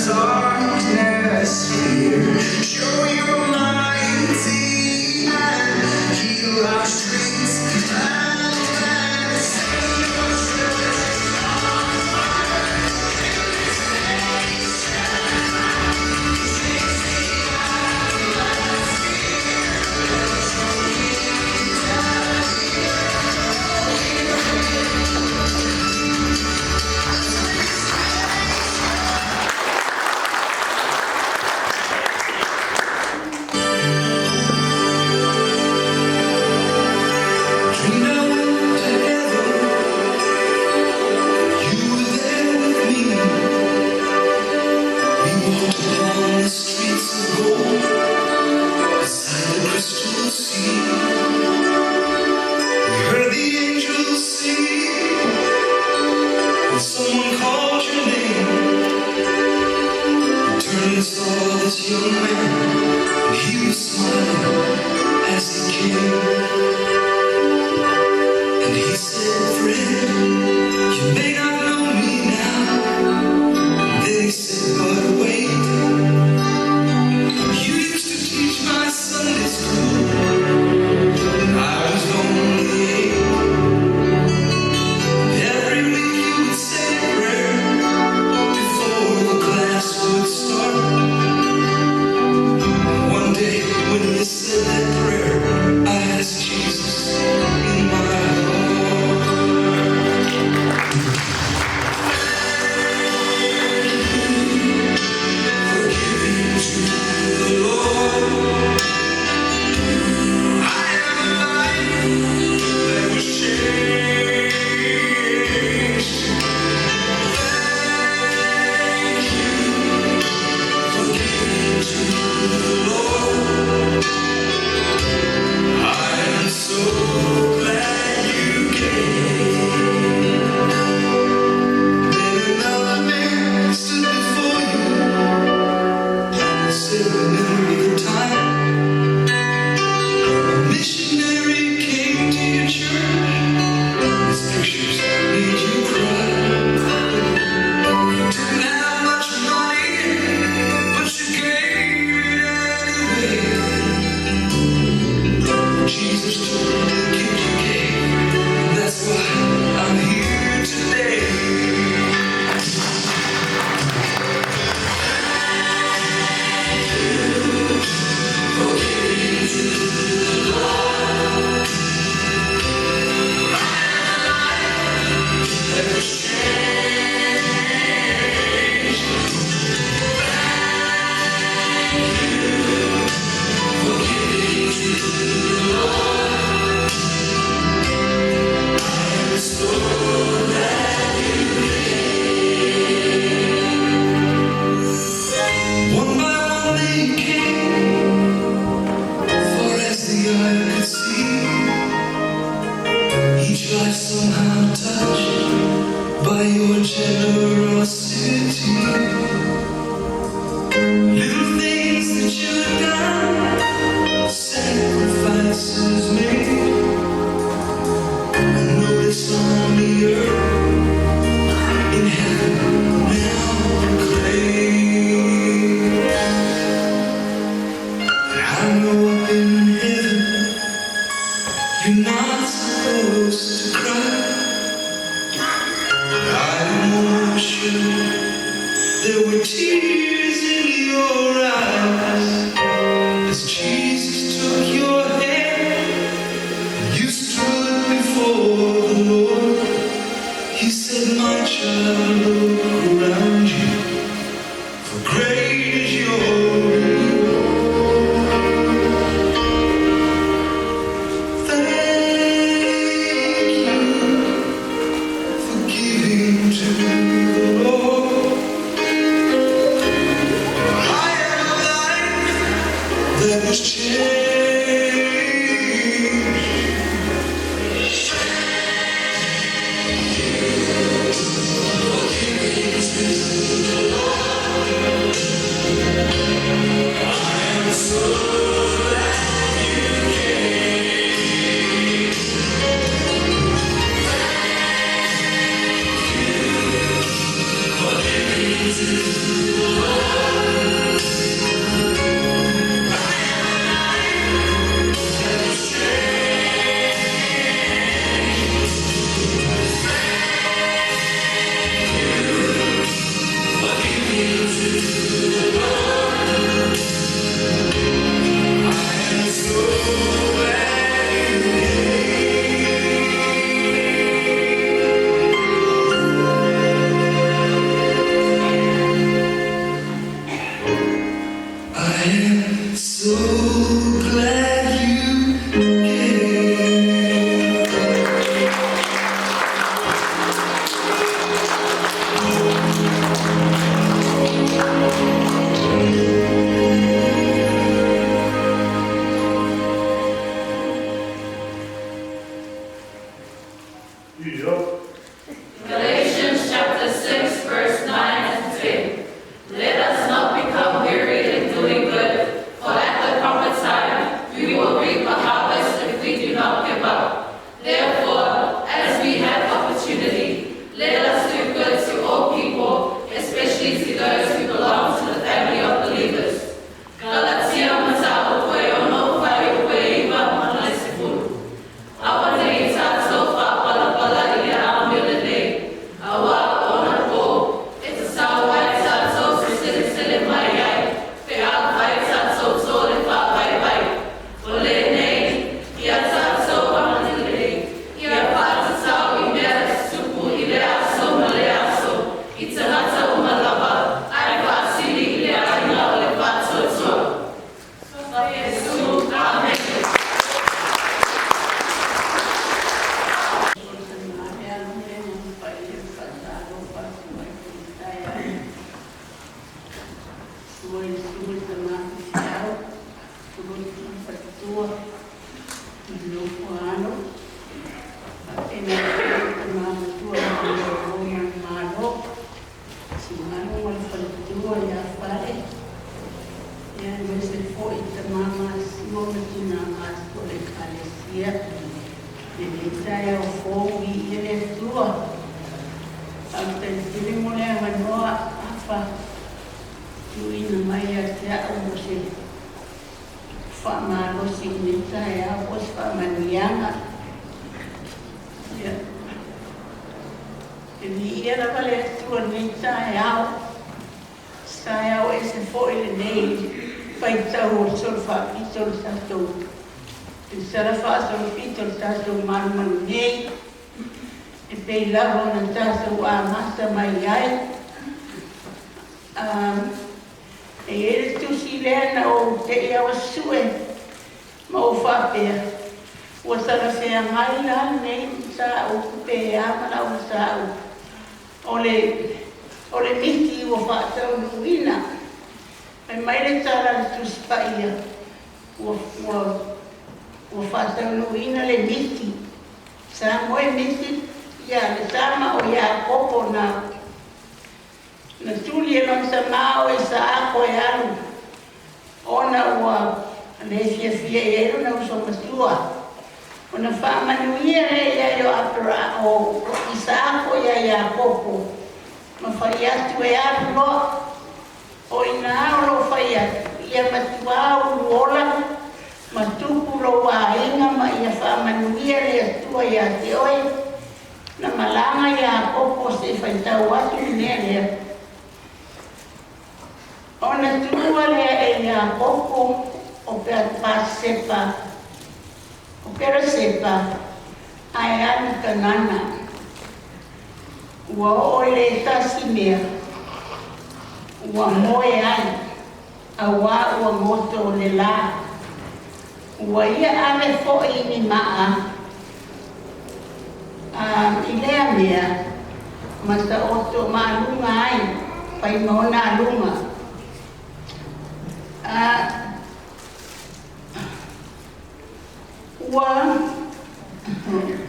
darkness fear. Show your mighty hand, heal our streets and lands. Someone called your name. You turned and saw this young man, and he was smiling as he came. And he said, "Friend, you may not know me now." And then he said, "But wait, you used to teach my Sunday school when I was only 8. Every week you would say a prayer before the class would start. And one day when you said that prayer, I asked Jesus in my heart. Forgiving to the Lord. I am a life that was changed. Jesus took the gift you gave, and that's why I'm here today. Forgiving to the Lord. I am a life that was changed. Forgiving to the Lord. One by one they came, far as the eye could see. Each life somehow touched by your generosity. Little things that you had done, sacrifices made. I know it's on the earth, in heaven now proclaim. I know up in heaven, you're not supposed to cry. But I'm more sure there were tears in your eyes as Jesus took your hand. You stood before the Lord. He said, "My child, look around you, for great is your reward." Thank you for giving to the Lord. I am a life that was changed. To the Lord. so glad you came. Galatians chapter 6, verse 9 and 10. Let us not become weary in doing good, for at the proper time we will reap a harvest if we do not give up. Therefore, as we have opportunity, let us do good to all people, especially to those who belong to the family of believers. Galatia masao koe ono whai koe iwa manai sifuru. Awa nei tātou whapalapala i a amilene. Awa ona ko, e te sawai tātou sele mai ai, pe a whai tātou tōre whapai pai. O le nei, ia tātou amanile, ia pātatau i mea supu i le aso ma le aso, i te hata o malawa, ai pāsiri i le aina o le pātotoa. Yesu, amen. Ole miti o whātau nuina. Mai maire tāra tu spaia. O whātau nuina le miti. Sa moe miti ia le sama o ia kopo na tuli e lon sa mao e sa ako e alu. Ona ua le fia e eru na uso masua. Ona whaamanuia re ia yo apera o isa ako ia kopo. Ma whai atu e aru loa. O ina auro whai atu. Ia matua au luola. Ma tupu lo wa inga ma ia whaamanuia le atua ia te oi. Na malanga ia kopo se whaitau atu nea lea. O na tua lea e ia kopo o pēr pāsepa. O pēra sepa ai anu kanana. Ua o le tasi mea. Ua moe ai. A wā ua moto le la. Ua ia ane fo'i ni maa. I lea mea. Masa oto maalunga ai. Pai maona alunga.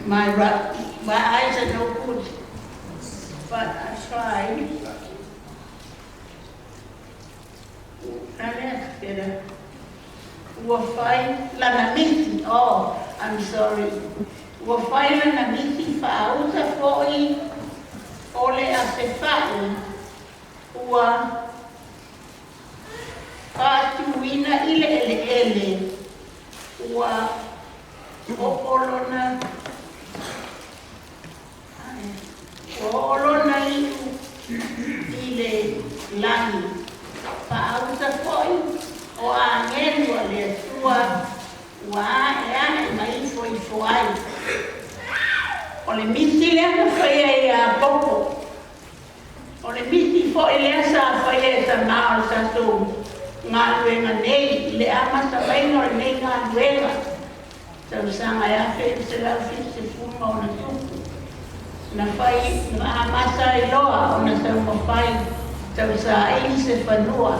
My eyes are no good, but I tried. Oh, I'm sorry. Wafai lana miti whaauta fo'i ole a se whai ua whātuina ile ele ua Olona ile lani whaauta fo'i o a ngerua le tua ua e ana I mai fo ai. O le miti lea whaia I a popo. O le miti fo I lea sa whaia e ta mao sa tō. ngā luenga nei, le amata wainga o nei ngā luenga. Tau sanga e awhi se lau se fuma o na tuku. Na whai, na amata i loa o na tau mawhai, tau sa ili se whanua.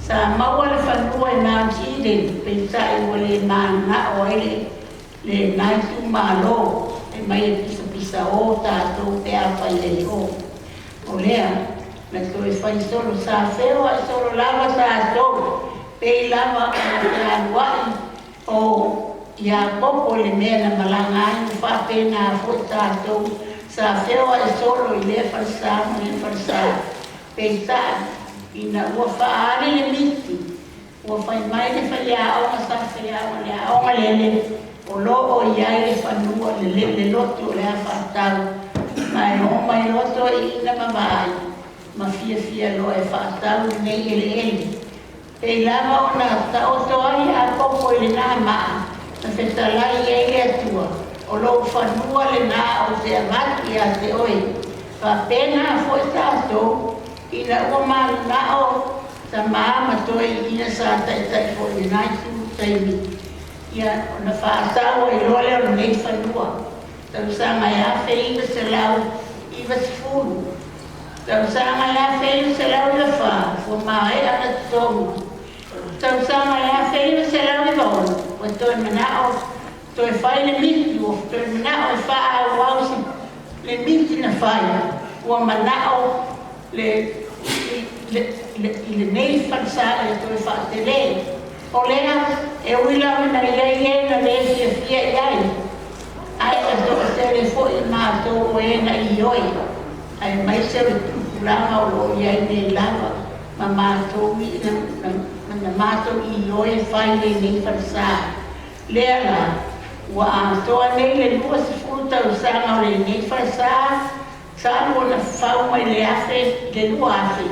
Sa maua le whanua e Mount Eden, pe tai o le mana o ele, le naitu malo, e mai e pisa o tātou te awhai le o. O lea, na to e whai solo sa whewa e solo lava tātou, pe lava o te aluai o ia popo le mea na malanga ai u whapena a fo tātou, sa whewa e solo i le whalsa mo le whalsa, pe tai, ina ua whaare le miti, ua whai mai le whai aonga sa whai aonga le aonga lele, o lo o iai le whanua le loto le a whatau, mai loto i ina mawai, ma fia lo e whatau nei ele. Pei lava o na taoto ai a koko i le nā maa, na whetalai e le atua, o lo whanua le nā o te amati a te oi, pa pena a fo e tātou, ina ua maru nao sa maama toi ina sa tai fo i naitu taimi. Ia o na whaatau e role o nei whanua. Tau sanga e awhi iwa se lau iwa se furu. Tau sanga e awhi iwa se lau iwa wha, fo maa e ana tonga. Tau sanga e awhi iwa se lau iwa ono, o toi manao, toi whai le miti, o toi manao e wha a wausi le miti na whai. Ua manao le nei whansa e toi whaatele. O lea, e uila na iai na le fia iai. Ai a toa tere fo i mātou o e na i oi. Ai mai se o tukulanga o lo iai ne lava. Ma mātou i na mātou i oi e whai le nei whansa. Lea la, ua a toa nei le lua se futa o sanga o le nei whansa. Sa o na whau mai le afe, le lua afe.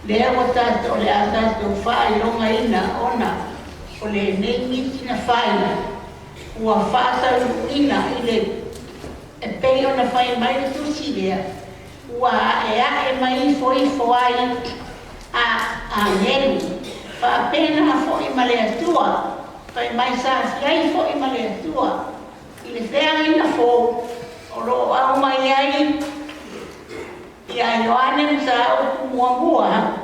Lea o tātou le a tātou whai longa ina ona. O le nei miti na whai. Ua whātau ina i le e pei o na whai mai le tusi lea. Ua e mai foi ai a neri. Whapena foi ma le atua. Whai mai sa fiai foi ma le atua. I le whea ina fo. O lo au mai ai. Ia Ioane sa uku mua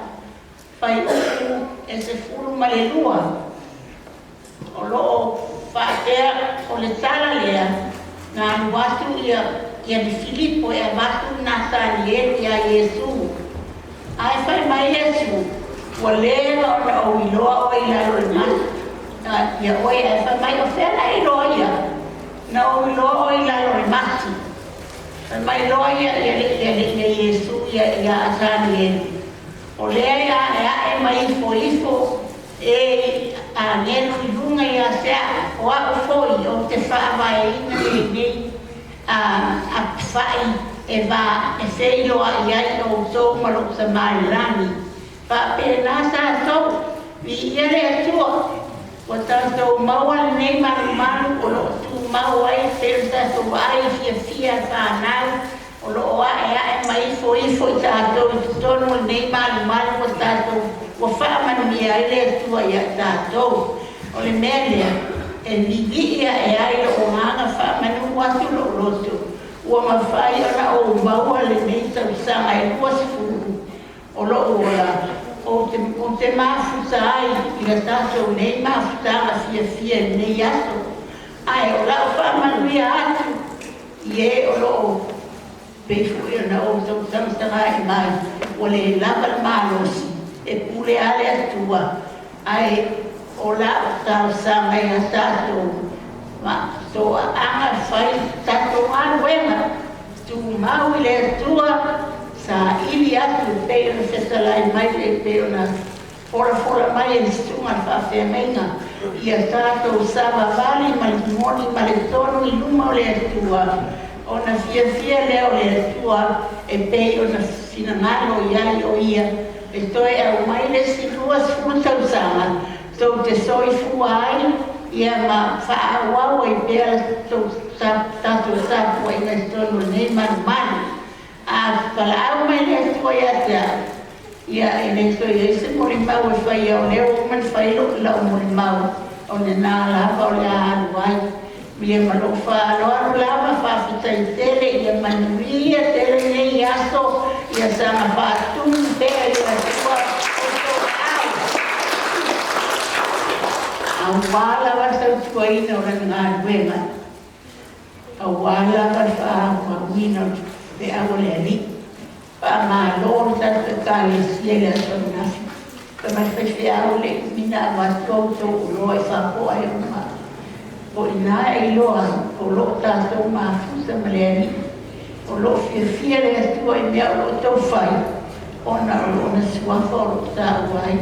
whai uku e se furu ma le lua. O loo whaatea o le tala lea ngā watu ia ni Filipo e watu Nathaniel ia Yesu. Ai whai mai Yesu, ua lea o na o iloa o ilalo le matu. Ia oe ai whai mai o whena iloa ia, na o iloa o ilalo le matu. Mai loa ia Yesu ia Nathaniel. O lea ia e mai ifo e a nenu i lunga ia sea o a foi o te whaawai ina nei a whai e va e whilo a iai o tō malo sa Marilani. Pa pere nasa tō i ia le atua o tātou maua nei maru o lo tu mau ai pere tātou ai fia whanau o lo a e mai ifo i tātou i tono nei maru o tātou o whaamanu mia ele atua ia tātou. O le mea lea, e nigi ia e ai o hanga whaamanu watu lo roto. Ua mawhai ona o maua le nei tau sanga e lua se furu. O lo ola, o te mafuta ai i a tātou nei mafutanga fia nei ato. Ai o la o whaamanu ia atu, i e o lo peifu i ona o tau tamtanga i mai. O le lava malosi. E pule ale atua, ai o la o tau sanga i a tātou, ma tō anga whai tātou anuenga, tu mau i le atua, sa ili atu peo na whetalai mai le peo na fora mai e stunga whawhea menga, i a tātou sava vali, ma le moni, ma le tono i luma o le atua, o na fia leo le atua, e peo na sinangalo i ai o ia, e toi au mai le silua sifuru tausanga, tau te soi fuai, ia ma whaawau e pēra tātou tāpua i ngai tono nei manu. A whala au mai le atua i atea, Ia, e le so i se mori mau e whai au leo, man whai lo lau mori mau. O ne nā lava o le aharu ai. Mia malo whaaloa lava whawhitai tele, ia manuia tele nei aso, ia sama whātunu pēa ia tua o tō au. Au wāla wasa tua ina o ranga ngā ruenga. Au wāla wasa wina pe au le ali. Ma lor ta kale siele so nasi. Kama fese au le mina ma toto loi fa po ai ma. O ina ai loa o lo ta so ma fusa maleni. O lo fie le tua i mea o to fai. Ona o na sua foro ta wai.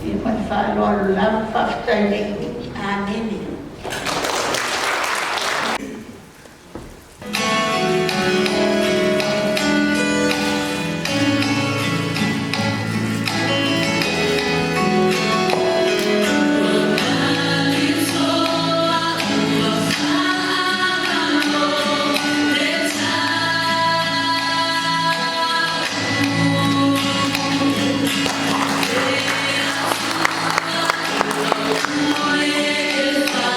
I ma fa lo la fa sta le aneni. If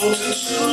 Folks in school